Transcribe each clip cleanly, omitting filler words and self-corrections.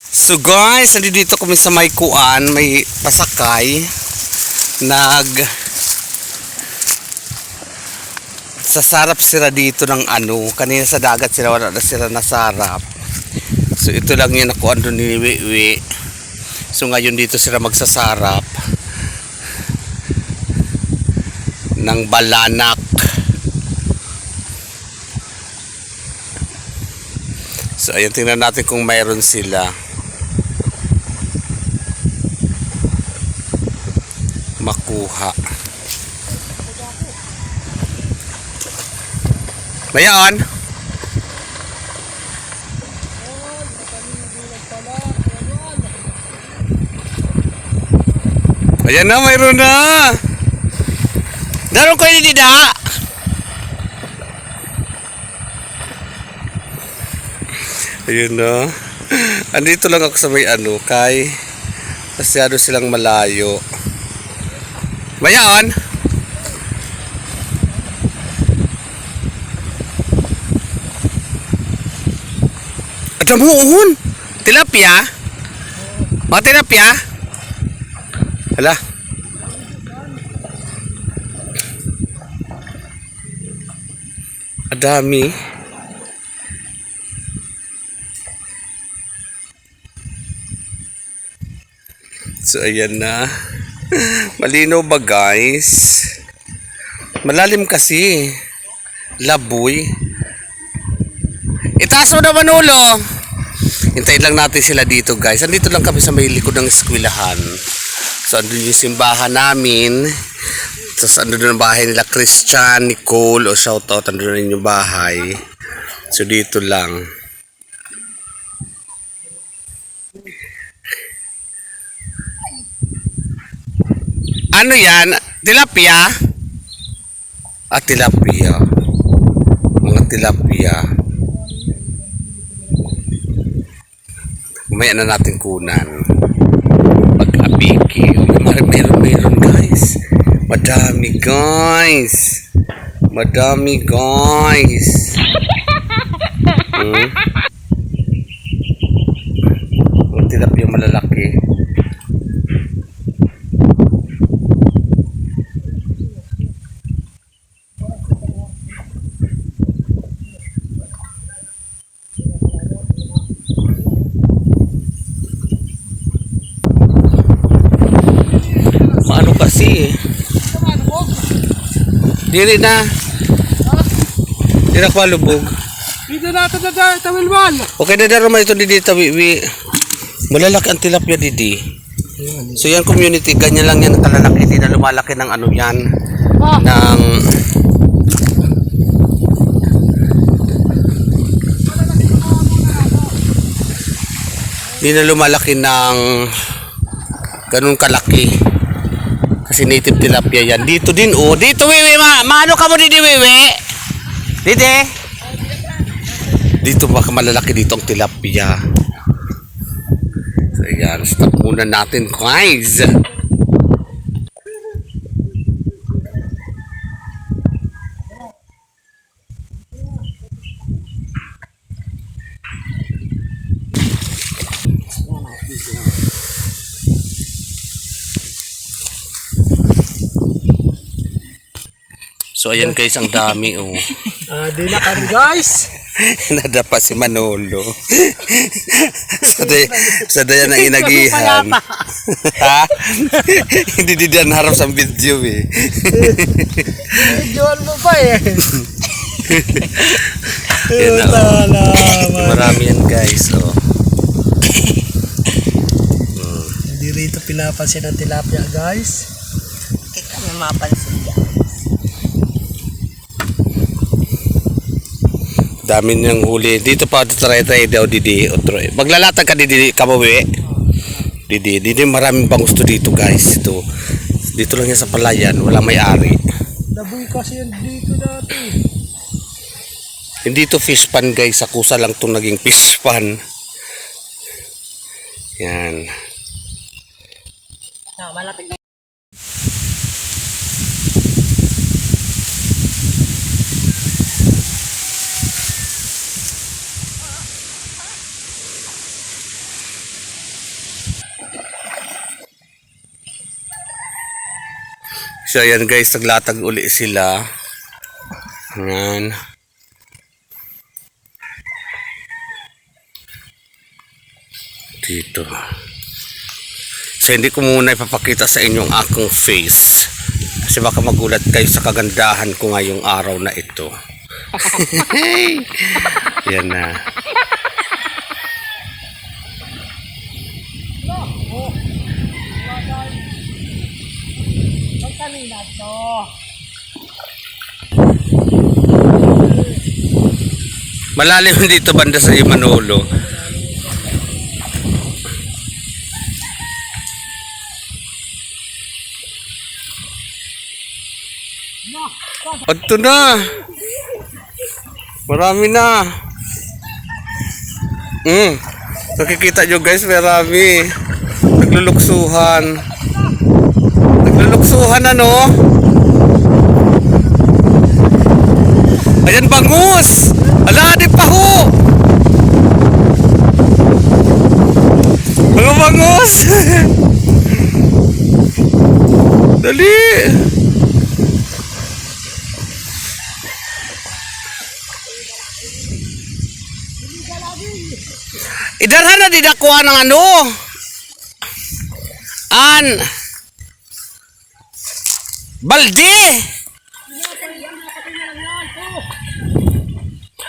So guys, nandito kami sa may kuan, may pasakay. Sasarap sila dito ng ano. Kanina sa dagat sila, wala na sila nasarap. So ito lang yung nakuan doon ni Wiwi. So ngayon dito sila magsasarap ng balanak. So ayan, tingnan natin kung mayroon sila. Makuha. Mayan. Ayan na, mayroon na. Daron ko ini dida. Ayun na. Andito lang ako sa may ano, kay masyado silang malayo. Mayan. At muun. Tilapia. Mga tilapia. Hala. Adami. So ayan na. Malinaw ba guys? Malalim kasi. Laboy. Itaas mo na Manolo. Hintayin lang natin sila dito guys. Andito lang kami sa may likod ng eskwelahan. So andun yung simbahan namin. So andun yung bahay nila Christian, Nicole. O shoutout, andun rin yung bahay. So dito lang. Ano yan? Tilapia? Ah, tilapia. Mga tilapia. Mamaya na natin kunan. Pag-abiki. Meron guys. Madami guys. Madami guys. Mga tilapia malalaki. Maano kasi dili na dili ko lubog dito natin na tawilman. Okay na daro man ito dito Wiwi. Malalaki ang tilapia didi. So yan community, ganyan lang yan kalalaki, hindi na lumalaki ng ano yan ng hindi na lumalaki ng ganun kalaki. Kasi native tilapia yan. Dito din oh. Dito Wiwi, maano ka mo didi Wiwi? Didi? Dito baka malalaki dito ang tilapia. So yan, stop muna natin guys. So ayan guys, ang dami oh. Di na kami guys. Nadapa si Manolo. sa daya ng inagihan. Ha? Hindi diyan harap sa video eh. Videoan mo pa eh. Yan na oh. Marami yan guys oh. Hindi rito pinapansin ang tilapia guys. Hindi kami mapansin dyan. Dami niyang huli. Dito pa try daw didi. Maglalatag ka didi Kamawi. Didi maraming pangusto dito guys. Dito lang yan sa palayan, wala may-ari. Daboy kasi yan dito dati. Hindi to fish pan guys, sa kusa lang itong naging fish pan. Yan. Malapit na. So ayan guys, naglatag uli sila. Ayan. Dito. So hindi ko muna ipapakita sa inyo ang aking face. Kasi baka magulat kayo sa kagandahan ko ngayong araw na ito. Yan na. Malalim dito banda sa Manolo. Ito na. Marami na. Nakikita nyo guys, marami. Nagluluksuhan. Nagluluksuhan ano? Ayan bangus. Ala, di pa ho. Mga bangus. Dali. Idarhan na didakuha ng ano? Balde!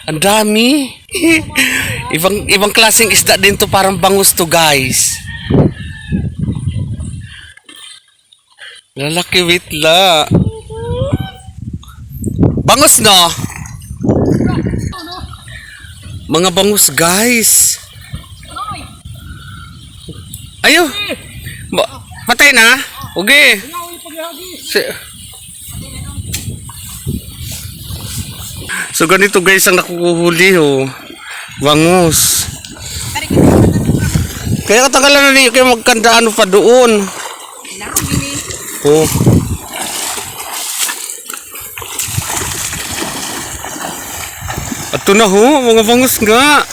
Ang dami. ibang klaseng isda din to, parang bangus to guys. Lalaki witla. Bangus no? Mga bangus guys. Ayo. Patay na? Okay. So ganito guys ang nakukuhuli oh. Bangus. Kaya katagalan na niyo kayo magkandaan pa doon. Oh. Ato na ho, mga bangus nga.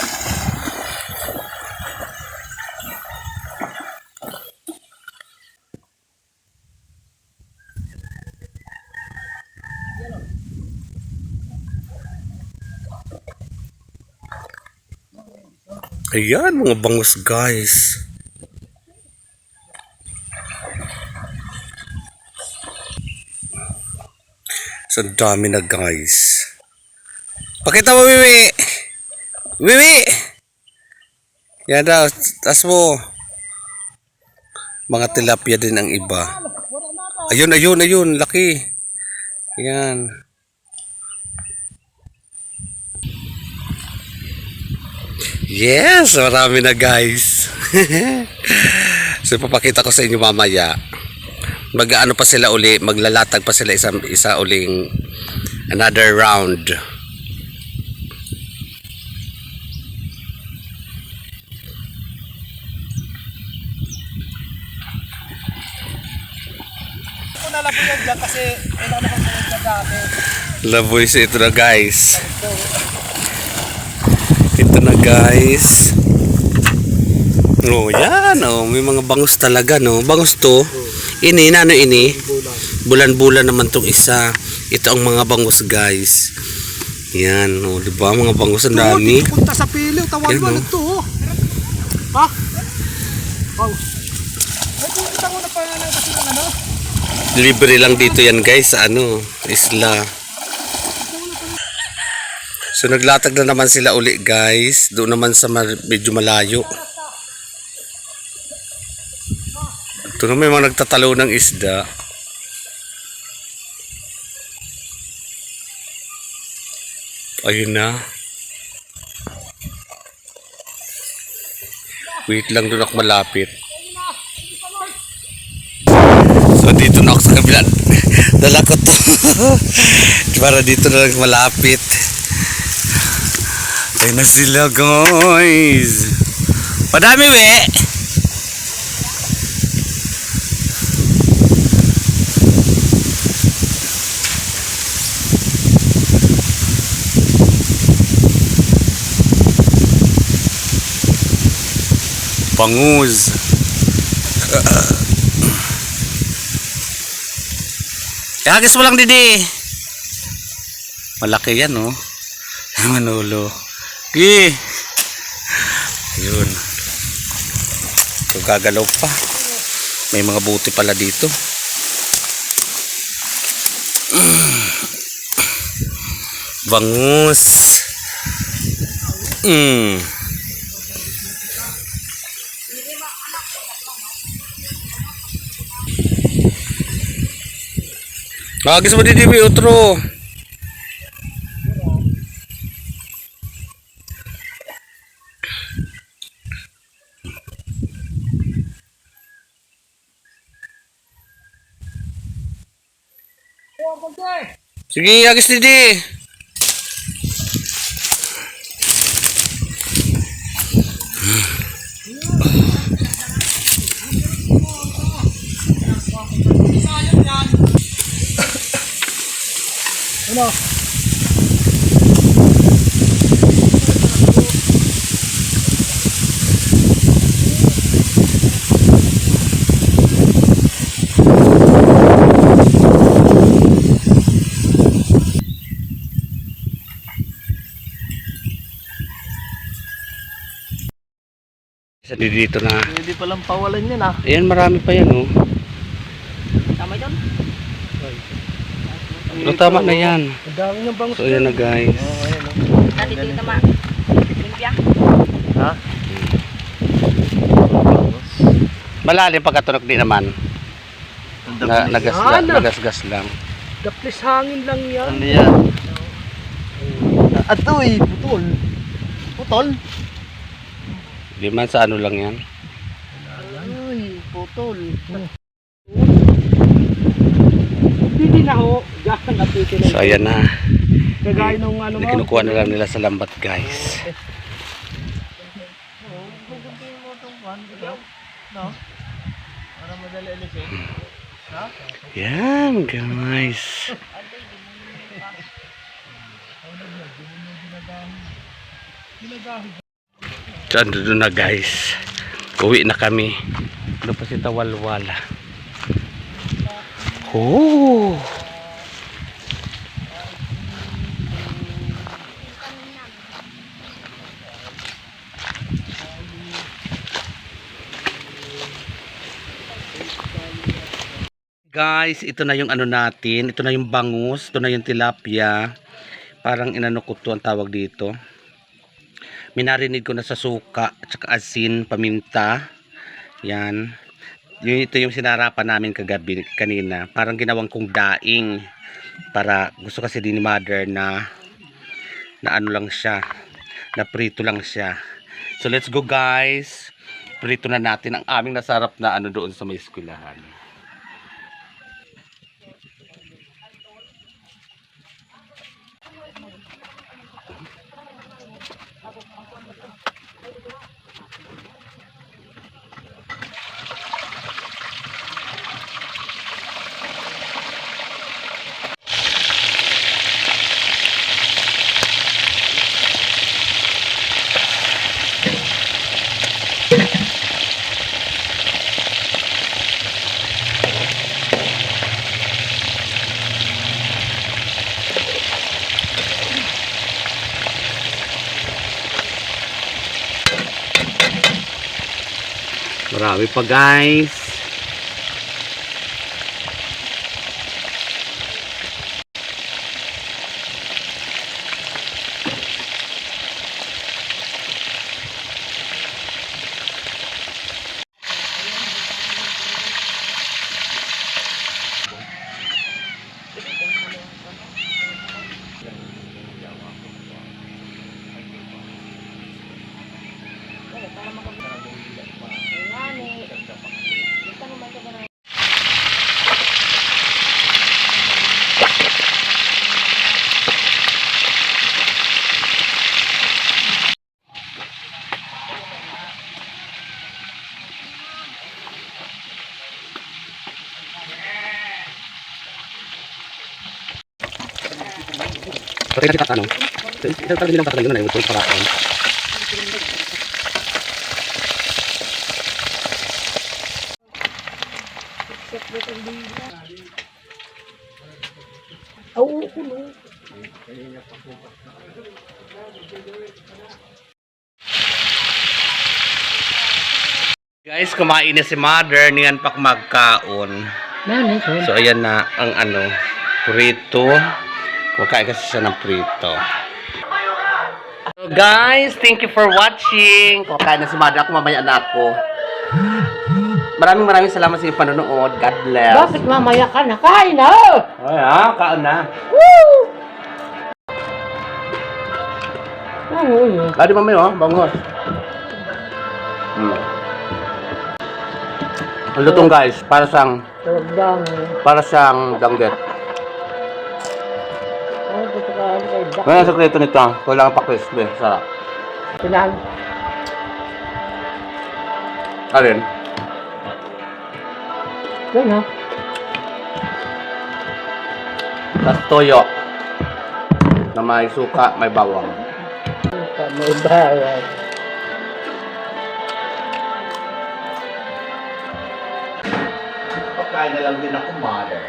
Ayan, mga bangus guys. So dami na guys. Pakita mo Wiwi. Wiwi. Yan daw, tas mo. Mga tilapia din ang iba. Ayun, laki. Yan. Yes, marami na guys. So papakita ko sa inyo mamaya. Mag-ano pa sila uli, maglalatag pa sila isa uling another round. Ako nalaboy yan dyan kasi kailangan ko sa yan dati. Laboy sa ito na guys. Ito na guys. Oh, yan oh, may mga bangus talaga no. Bangus to. Ini na ano ini? Bulan-bulan naman tong isa. Ito ang mga bangus guys. Yan oh, di ba mga bangus ang dami. Punta sa piliw, tawag mo nito oh. Ha? Wow. Ay, pumunta mo na pa na kasi ng ano? Libre lang dito yan guys sa ano, isla. So naglatag na naman sila uli guys. Doon naman sa medyo malayo. Ito na may mga nagtatalo ng isda. Ayun na. Wait lang, doon ako malapit. So dito na ako sa kabila. Dala ko to. Para dito na lang malapit. Ayun na sila guys. Padami we. Bangus. Ihagis mo lang, Didi. Malaki yan, oh. Manulo. Gi. Yun. So, gagalaw pa. May mga buti pala dito. Bangus. Agis mo Didi, may utro. Sige, agis Didi. Ano? Isa dito na. Pwede palang pawalan yan ah. Ayan, marami pa yan, oh. Tama yun? Pero tama na yan. Ang dami niyang bangus. So, ayan na, guys. Dati dito tama. Limpia. Ha? Malalim pagkatunog din naman. Nagasgas lang. Daplis hangin lang yan. Ano yan? Atoy, putol. Putol? Di man sa ano lang yan. Ay, putol. Hindi na ho. Diyan napitin na. So, ayan na. Kagaya nung ano mo. Kinukuha na lang nila sa lambat, guys. No? Para madali alisin. Yan, guys. So, doon na, guys. Uwi na kami. Ano pa si Tawalwala? Oh! Guys, ito na yung ano natin. Ito na yung bangus. Ito na yung tilapia. Parang inano ko to ang tawag dito. Minarinig ko na sa suka at saka asin, paminta. Yan. Ito yung sinarapan namin kagabi kanina. Parang ginawang kong daing. Para gusto kasi din ni mother na ano lang siya. Na prito lang siya. So let's go, guys. Prito na natin ang aming nasarap na ano doon sa may eskwelahan. Marami pa, guys. Patay na kita ano? Ito talaga nilang tatanggalin na yung paraan. Oo, kulo. Guys, kumain na si Mother. Niyan pa magkaon. Nani, ko. So, ayan na ang prito. Kumakain kasi siya ng prito. So, guys, thank you for watching. Kumakain na si Mother. Ako mamaya na ako. Maraming salamat sa inyong panonood. God bless. Bakit mamaya ka na? Kain na! Ay, kaon na. Oo, Kadi mamaya, bangos. Ang lutong guys, para siyang dangget. Ngayon ang sekreto nito, kailangan pa crispy. Sarap. Pinan. Alin? Yan ha. Tapos toyo. Na may suka, may bawang. May bawang. Pagkain na lang din ako, Mother.